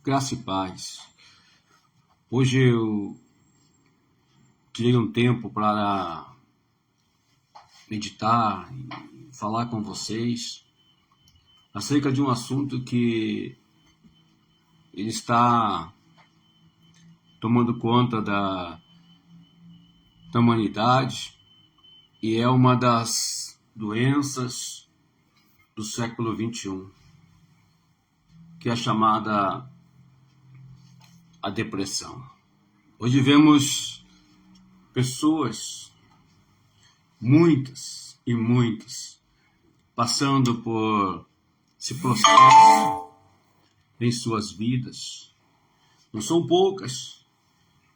Graça e paz. Hoje eu tirei um tempo para meditar e falar com vocês acerca de um assunto que ele está tomando conta da humanidade e é uma das doenças do século XXI, que é chamada a depressão. Hoje vemos pessoas, muitas e muitas, passando por esse processo em suas vidas. Não são poucas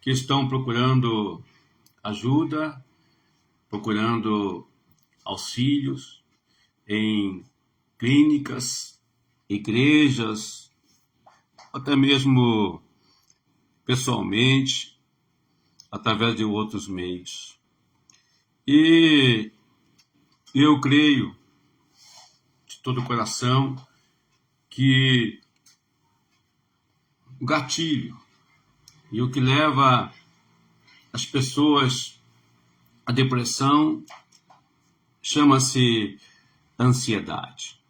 que estão procurando ajuda, procurando auxílios em clínicas, igrejas, até mesmo pessoalmente, através de outros meios. E eu creio de todo o coração que o gatilho e o que leva as pessoas à depressão chama-se ansiedade.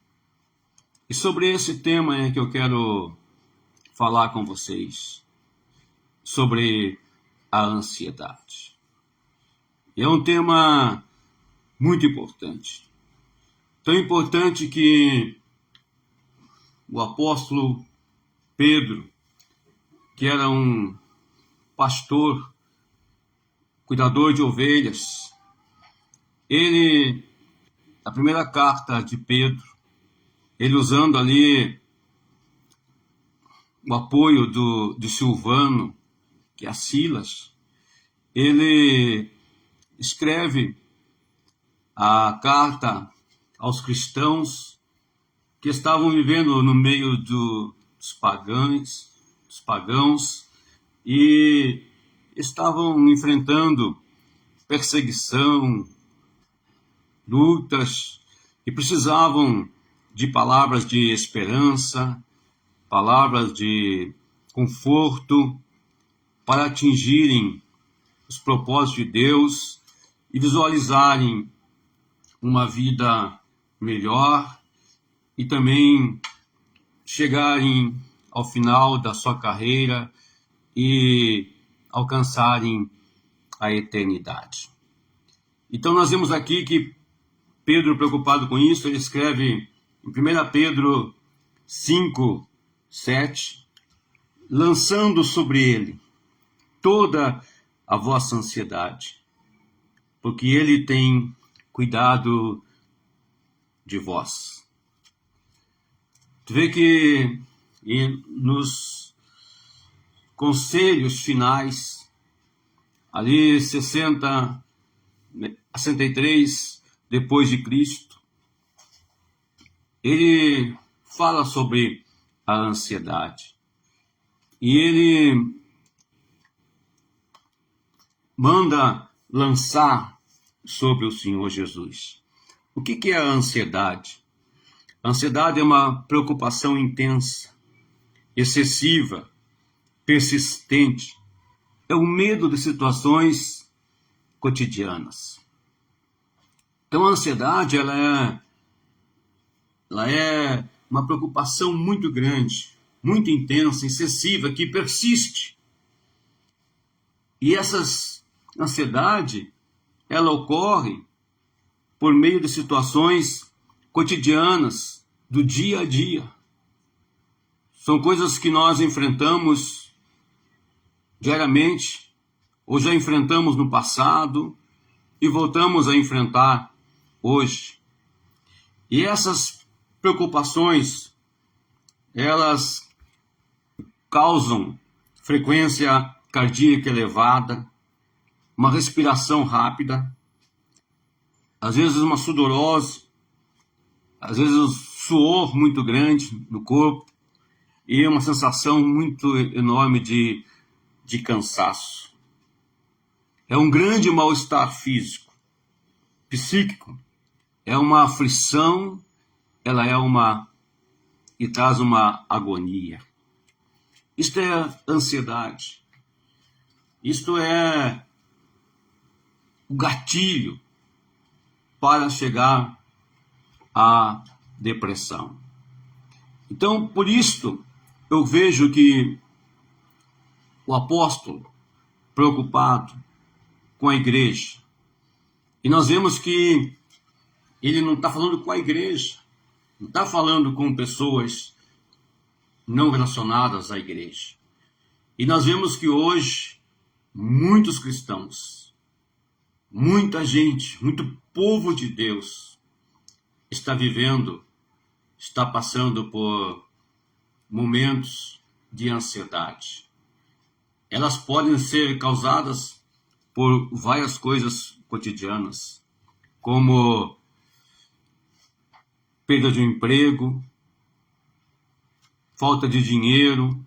E sobre esse tema é que eu quero falar com vocês, sobre a ansiedade. É um tema muito importante. Tão importante que o apóstolo Pedro, que era um pastor, cuidador de ovelhas, ele, na primeira carta de Pedro, ele usando ali o apoio de Silvano, que é Silas, ele escreve a carta aos cristãos que estavam vivendo no meio dos pagãos e estavam enfrentando perseguição, lutas, e precisavam de palavras de esperança, palavras de conforto, para atingirem os propósitos de Deus e visualizarem uma vida melhor e também chegarem ao final da sua carreira e alcançarem a eternidade. Então nós vemos aqui que Pedro, preocupado com isso, ele escreve em 1 Pedro 5:7, lançando sobre ele toda a vossa ansiedade, porque ele tem cuidado de vós. Tu vê que nos conselhos finais, ali 60 a 63 depois de Cristo, ele fala sobre a ansiedade. E ele manda lançar sobre o Senhor Jesus. O que é a ansiedade? A ansiedade é uma preocupação intensa, excessiva, persistente. É o medo de situações cotidianas. Então a ansiedade ela é uma preocupação muito grande, muito intensa, excessiva, que persiste. E essa ansiedade, ela ocorre por meio de situações cotidianas do dia a dia. São coisas que nós enfrentamos diariamente, ou já enfrentamos no passado e voltamos a enfrentar hoje. E essas preocupações, elas causam frequência cardíaca elevada, uma respiração rápida, às vezes uma sudorose, às vezes um suor muito grande no corpo e uma sensação muito enorme de cansaço. É um grande mal-estar físico, psíquico, é uma aflição, ela é e traz uma agonia. Isto é ansiedade. Isto é o gatilho para chegar à depressão. Então, por isto, eu vejo que o apóstolo, preocupado com a igreja, e nós vemos que ele não está falando com a igreja, não está falando com pessoas não relacionadas à igreja. E nós vemos que hoje, muitos cristãos, muita gente, muito povo de Deus, está passando por momentos de ansiedade. Elas podem ser causadas por várias coisas cotidianas, como perda de um emprego, falta de dinheiro,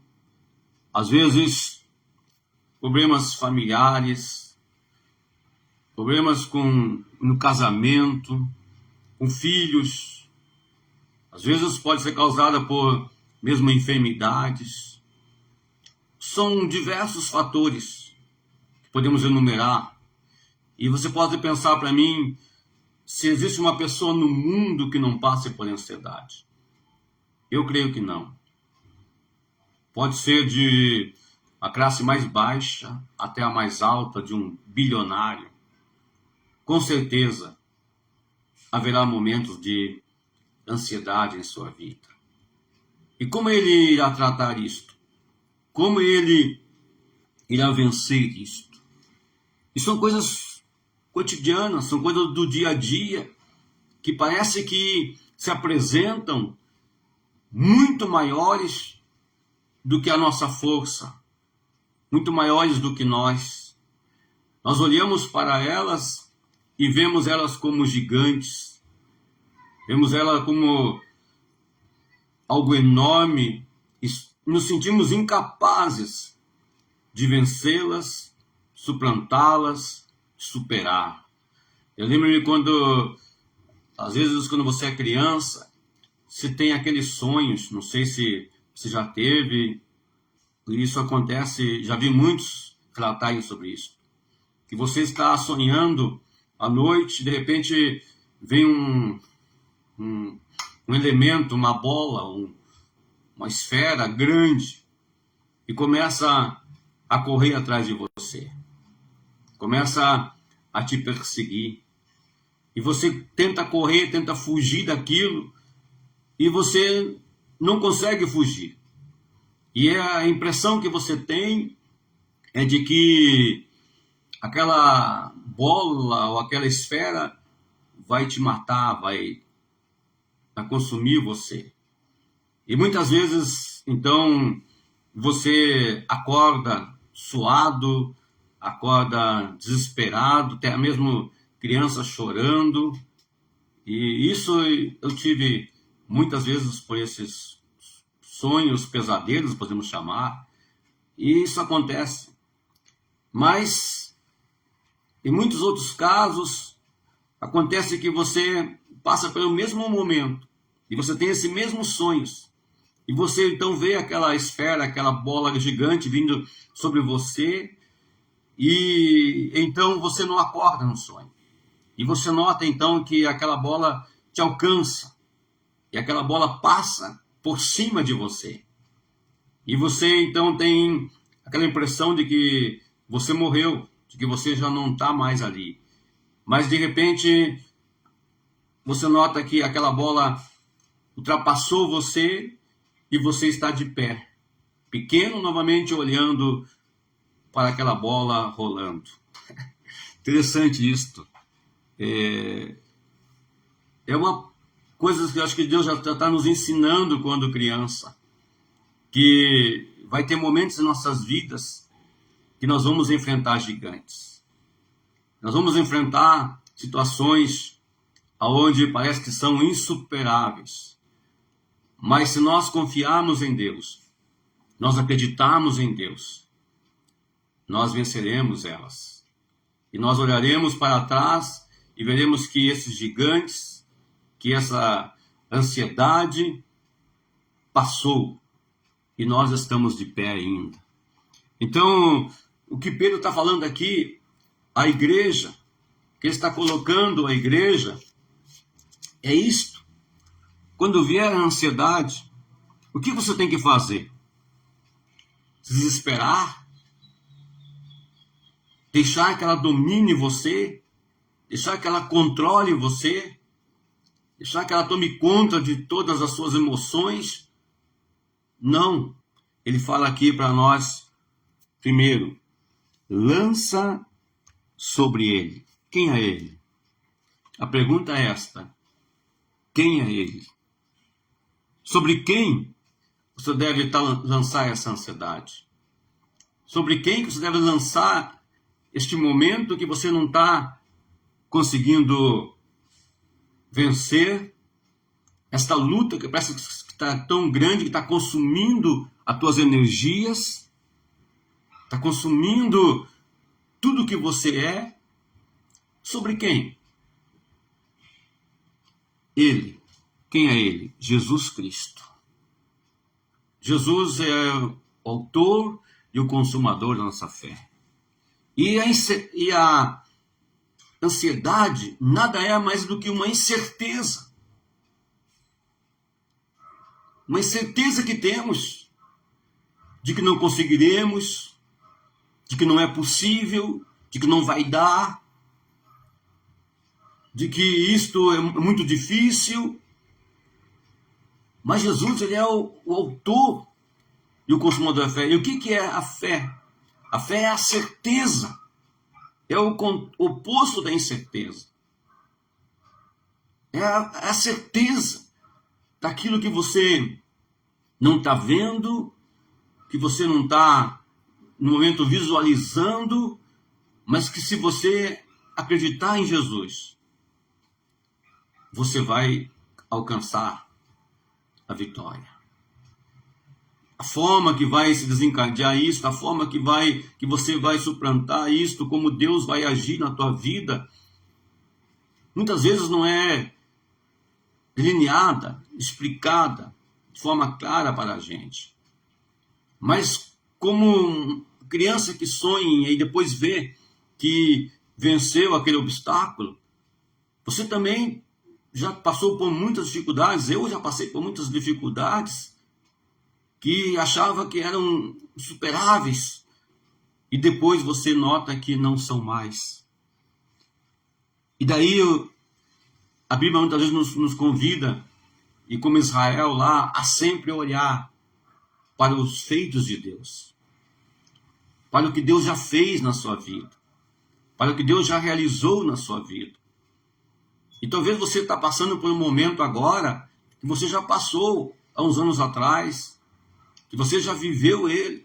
às vezes problemas familiares, problemas no casamento, com filhos. Às vezes pode ser causada por mesmo enfermidades. São diversos fatores que podemos enumerar. E você pode pensar para mim se existe uma pessoa no mundo que não passe por ansiedade. Eu creio que não. Pode ser de a classe mais baixa até a mais alta, de um bilionário. Com certeza haverá momentos de ansiedade em sua vida. E como ele irá tratar isto? Como ele irá vencer isto? E são coisas cotidianas, são coisas do dia a dia, que parece que se apresentam muito maiores do que a nossa força, muito maiores do que nós. Nós olhamos para elas e vemos elas como gigantes, vemos elas como algo enorme, e nos sentimos incapazes de vencê-las, suplantá-las, superar. Eu lembro-me quando, às vezes, quando você é criança, você tem aqueles sonhos, não sei se você já teve, isso acontece, já vi muitos relatarem sobre isso, que você está sonhando à noite, de repente vem um elemento, uma bola, uma esfera grande, e começa a correr atrás de você, começa a te perseguir, e você tenta correr, tenta fugir daquilo, e você não consegue fugir. E a impressão que você tem é de que aquela bola ou aquela esfera vai te matar, vai consumir você. E muitas vezes, então, você acorda suado, acorda desesperado, até mesmo criança chorando. E isso eu tive muitas vezes por esses sonhos, pesadelos, podemos chamar. E isso acontece. Mas, em muitos outros casos, acontece que você passa pelo mesmo momento, e você tem esses mesmos sonhos, e você então vê aquela esfera, aquela bola gigante vindo sobre você, e então você não acorda no sonho. E você nota então que aquela bola te alcança, e aquela bola passa por cima de você. E você então tem aquela impressão de que você morreu, de que você já não está mais ali. Mas de repente você nota que aquela bola ultrapassou você e você está de pé, pequeno, novamente olhando para aquela bola rolando. Interessante isto. É uma coisa que eu acho que Deus já está nos ensinando quando criança, que vai ter momentos em nossas vidas que nós vamos enfrentar gigantes. Nós vamos enfrentar situações aonde parece que são insuperáveis. Mas se nós confiarmos em Deus, nós acreditarmos em Deus, nós venceremos elas. E nós olharemos para trás e veremos que esses gigantes, que essa ansiedade passou. e nós estamos de pé ainda. Então, o que Pedro está falando aqui, a igreja, que ele está colocando a igreja, é isto. Quando vier a ansiedade, o que você tem que fazer? Desesperar? Deixar que ela domine você? Deixar que ela controle você? Deixar que ela tome conta de todas as suas emoções? Não. Ele fala aqui para nós, primeiro, lança sobre ele. Quem é ele? A pergunta é esta. Quem é ele? Sobre quem você deve lançar essa ansiedade? Sobre quem você deve lançar este momento que você não está conseguindo vencer? Esta luta que parece que está tão grande, que está consumindo as tuas energias, está consumindo tudo que você é. Sobre quem? Ele. Quem é ele? Jesus Cristo. Jesus é o autor e o consumador da nossa fé. E a ansiedade nada é mais do que uma incerteza. Uma incerteza que temos de que não conseguiremos, de que não é possível, de que não vai dar, de que isto é muito difícil. Mas Jesus, ele é o autor e o consumador da fé. E o que é a fé? A fé é a certeza. É o oposto da incerteza. É a certeza daquilo que você não está vendo, que você não está, no momento, visualizando, mas que se você acreditar em Jesus, você vai alcançar a vitória. A forma que vai se desencadear isso, a forma que você vai suplantar isto, como Deus vai agir na tua vida, muitas vezes não é delineada, explicada de forma clara para a gente. Mas como criança que sonha e depois vê que venceu aquele obstáculo, você também já passou por muitas dificuldades. Eu já passei por muitas dificuldades que achava que eram superáveis, e depois você nota que não são mais. E daí a Bíblia muitas vezes nos convida, e como Israel lá, a sempre olhar para os feitos de Deus, para o que Deus já fez na sua vida, para o que Deus já realizou na sua vida. E talvez você está passando por um momento agora que você já passou há uns anos atrás, que você já viveu ele,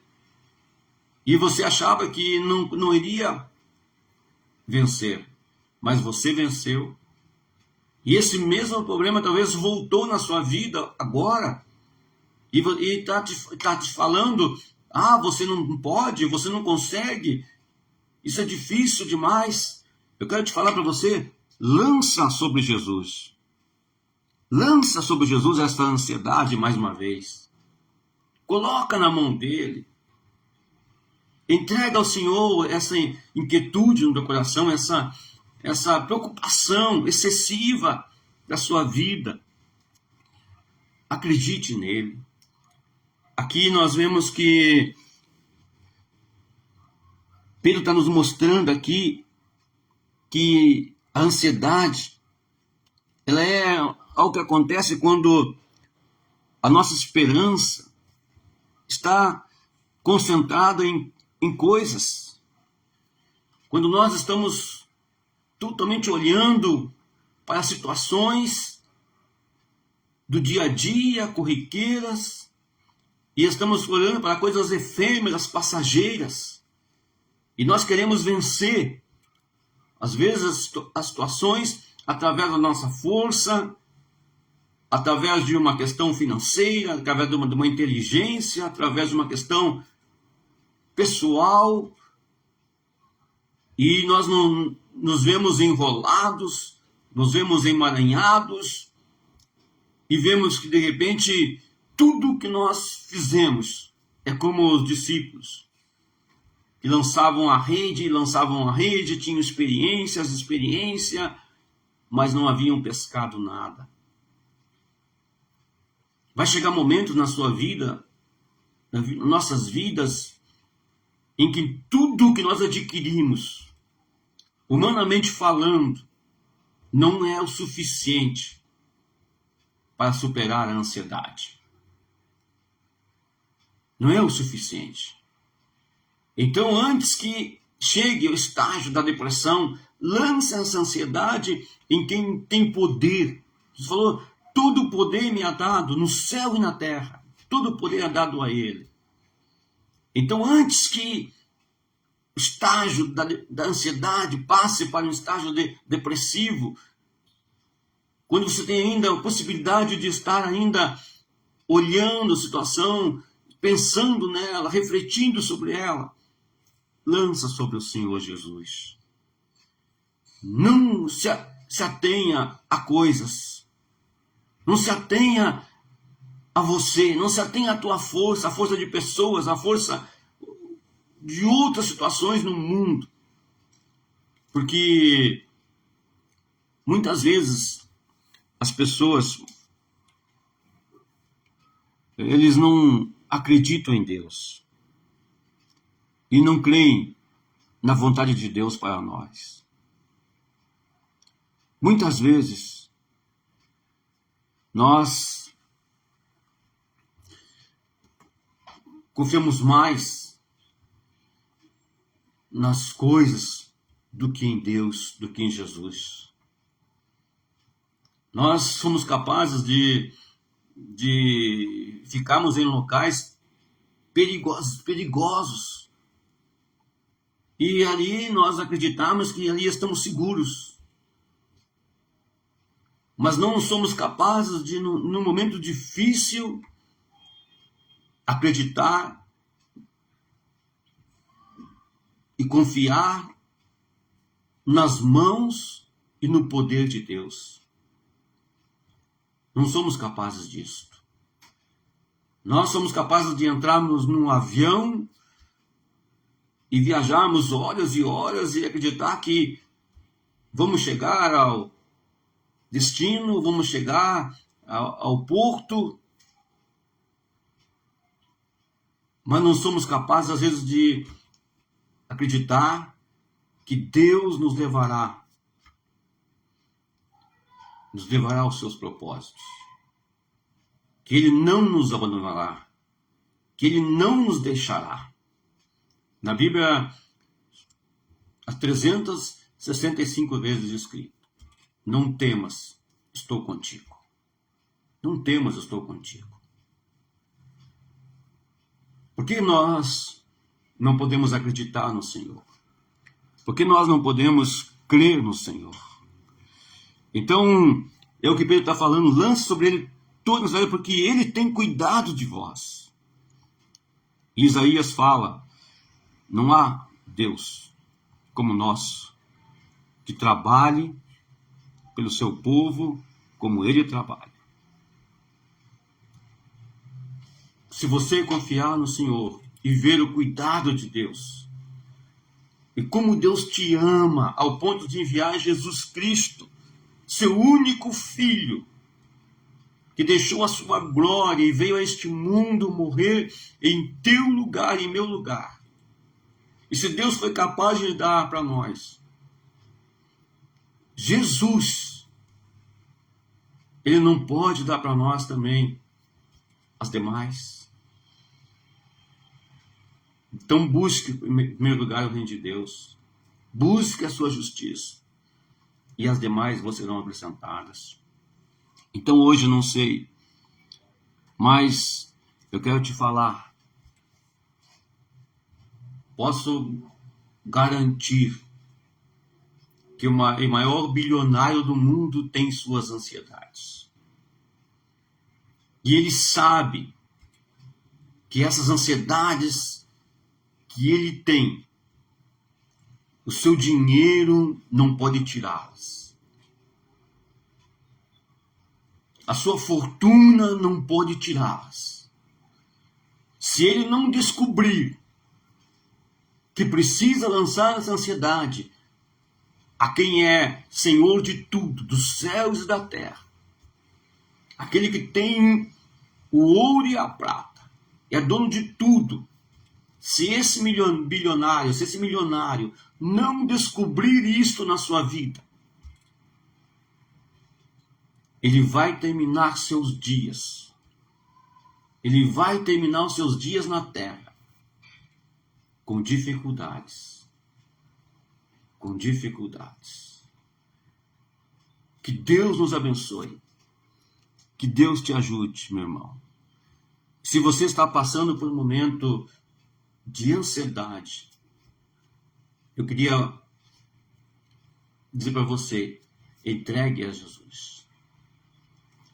e você achava que não iria vencer, mas você venceu. E esse mesmo problema talvez voltou na sua vida agora, e está te falando, você não pode, você não consegue, isso é difícil demais. Eu quero te falar para você, lança sobre Jesus. Lança sobre Jesus essa ansiedade mais uma vez. Coloca na mão dele. Entrega ao Senhor essa inquietude no teu coração, essa preocupação excessiva da sua vida. Acredite nele. Aqui nós vemos que Pedro está nos mostrando aqui que a ansiedade, ela é algo que acontece quando a nossa esperança está concentrada em coisas. Quando nós estamos totalmente olhando para situações do dia a dia, corriqueiras, e estamos olhando para coisas efêmeras, passageiras, e nós queremos vencer, às vezes, as situações através da nossa força, através de uma questão financeira, através de uma inteligência, através de uma questão pessoal, e nós não nos vemos enrolados, nos vemos emaranhados, e vemos que de repente tudo que nós fizemos é como os discípulos, que lançavam a rede, tinham experiência, mas não haviam pescado nada. Vai chegar momentos na sua vida, nas nossas vidas, em que tudo que nós adquirimos, humanamente falando, não é o suficiente para superar a ansiedade. Não é o suficiente. Então, antes que chegue ao estágio da depressão, lance essa ansiedade em quem tem poder. Jesus falou, todo o poder me é dado no céu e na terra. Todo o poder é dado a ele. Então, antes que o estágio da ansiedade passe para um estágio depressivo, quando você tem ainda a possibilidade de estar ainda olhando a situação, pensando nela, refletindo sobre ela, lança sobre o Senhor Jesus. Não se atenha a coisas. Não se atenha a você. Não se atenha à tua força, a força de pessoas, a força de outras situações no mundo. Porque muitas vezes as pessoas, eles não acreditam em Deus. E não creem na vontade de Deus para nós. Muitas vezes, nós confiamos mais nas coisas do que em Deus, do que em Jesus. Nós somos capazes de ficarmos em locais perigosos. E ali nós acreditamos que ali estamos seguros. Mas não somos capazes de, num momento difícil, acreditar e confiar nas mãos e no poder de Deus. Não somos capazes disso. Nós somos capazes de entrarmos num avião e viajarmos horas e horas e acreditar que vamos chegar ao destino, vamos chegar ao porto, mas não somos capazes, às vezes, de acreditar que Deus nos levará aos seus propósitos, que Ele não nos abandonará, que Ele não nos deixará. Na Bíblia, há 365 vezes escrito: não temas, estou contigo. Não temas, estou contigo. Por que nós não podemos acreditar no Senhor? Por que nós não podemos crer no Senhor? Então, é o que Pedro está falando, lance sobre Ele toda a ansiedade, porque Ele tem cuidado de vós. E Isaías fala, não há Deus como nosso, que trabalhe pelo seu povo como Ele trabalha. Se você confiar no Senhor e ver o cuidado de Deus, e como Deus te ama ao ponto de enviar Jesus Cristo, seu único Filho, que deixou a sua glória e veio a este mundo morrer em teu lugar, em meu lugar. E se Deus foi capaz de dar para nós Jesus, Ele não pode dar para nós também as demais. Então busque, em primeiro lugar, o reino de Deus. Busque a sua justiça. E as demais vos serão acrescentadas. Então hoje eu não sei, mas eu quero te falar. Posso garantir que o maior bilionário do mundo tem suas ansiedades. E ele sabe que essas ansiedades que ele tem, o seu dinheiro não pode tirá-las. a sua fortuna não pode tirá-las. Se ele não descobrir que precisa lançar essa ansiedade a quem é Senhor de tudo, dos céus e da terra, aquele que tem o ouro e a prata, é dono de tudo. Se esse milionário não descobrir isto na sua vida, ele vai terminar seus dias. Ele vai terminar os seus dias na terra com dificuldades. Com dificuldades. Que Deus nos abençoe. Que Deus te ajude, meu irmão. Se você está passando por um momento de ansiedade, eu queria dizer para você, entregue a Jesus.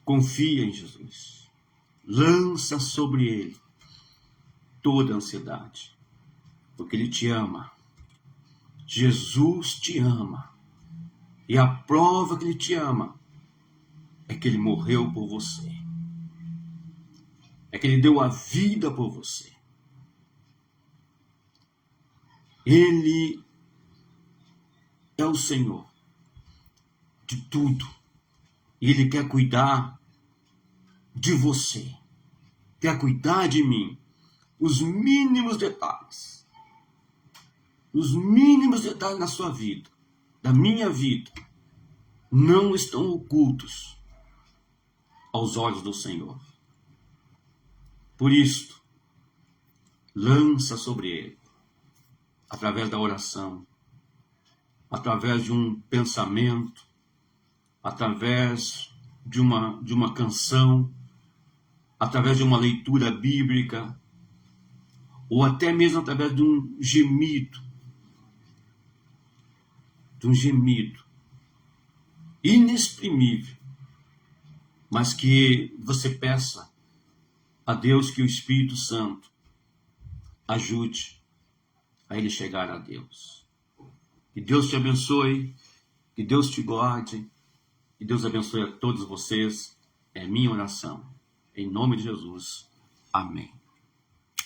Confia em Jesus. Lança sobre ele toda a ansiedade, porque ele te ama. Jesus te ama. E a prova que ele te ama é que ele morreu por você. É que ele deu a vida por você. Ele é o Senhor de tudo. E ele quer cuidar de você. Quer cuidar de mim. Os mínimos detalhes. Os mínimos detalhes da sua vida, da minha vida, não estão ocultos aos olhos do Senhor. Por isto, lança sobre ele, através da oração, através de um pensamento, através de uma canção, através de uma leitura bíblica, ou até mesmo através de um gemido inexprimível, mas que você peça a Deus que o Espírito Santo ajude a ele chegar a Deus. Que Deus te abençoe, que Deus te guarde, que Deus abençoe a todos vocês. É minha oração. Em nome de Jesus. Amém.